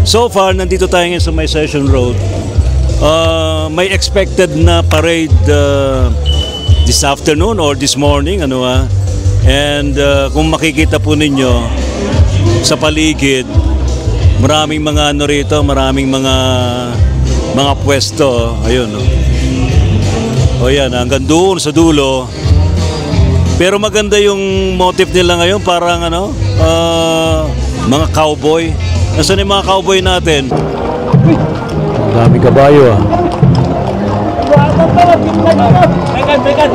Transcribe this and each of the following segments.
So far, nandito tayo ngayon sa May Session Road. May expected na parade this afternoon or this morning, And kung makikita po ninyo sa paligid, maraming mga rito, maraming mga pwesto. Ayun, no? O yan, hanggang doon sa dulo. Pero maganda yung motif nila ngayon, parang mga cowboy. Nasaan yung mga cowboy natin? Dami kabayo Megan.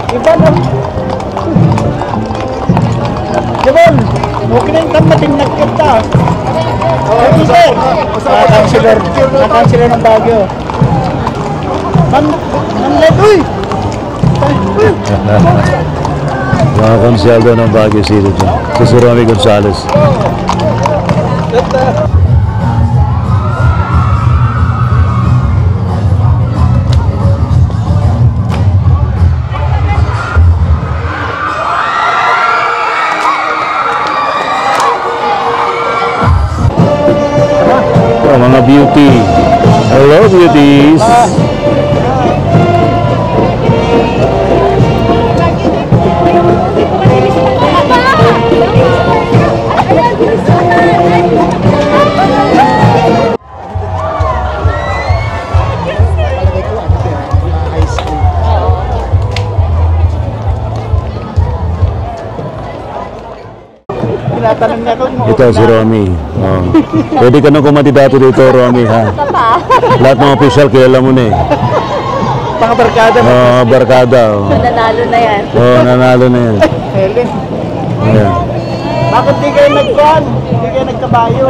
Iba no. Jebon, okay na yung tamating nagkita. Sir, nakansila ng Baguio. Uy! Mga konsyaldo ng Baguio City dyan. Si Romy Gonzales. Mga beauty. Hello, beauties. Ito si Romy. Pwede ka nang kumandidato dito, Romy, ha? Lahat ng official kilala mo na eh. Mga barkada. Barkada. Nanalo na yan. Nanalo na yan. Helen. Ayan. Bakit di kayo nagkuhan? Di kayo nagkabayo?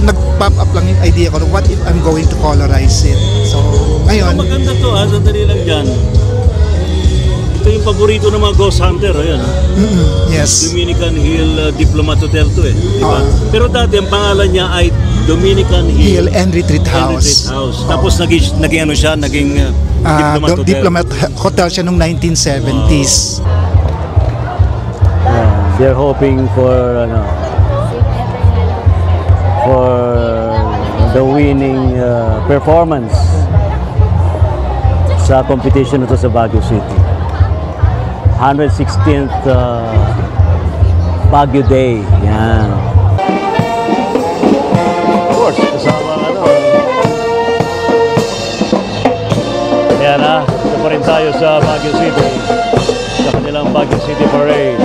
Nag-pop up lang yung idea ko, what if I'm going to colorize it? So, ngayon... Maganda to, sandali lang dyan. Ito yung paborito ng mga ghost hunter, ayan. Yes. Dominican Hill Diplomat Hotel to eh. Diba? Pero dati ang pangalan niya ay Dominican Hill and Retreat House. Tapos naging Diplomat Hotel. Diplomat Hotel siya noong 1970s. They're hoping for the winning performance sa competition ito sa Baguio City. 116th Baguio Day. Yan. Of course, kasama Yan ito pa rin tayo sa Baguio City. Sa kanilang Baguio City Parade.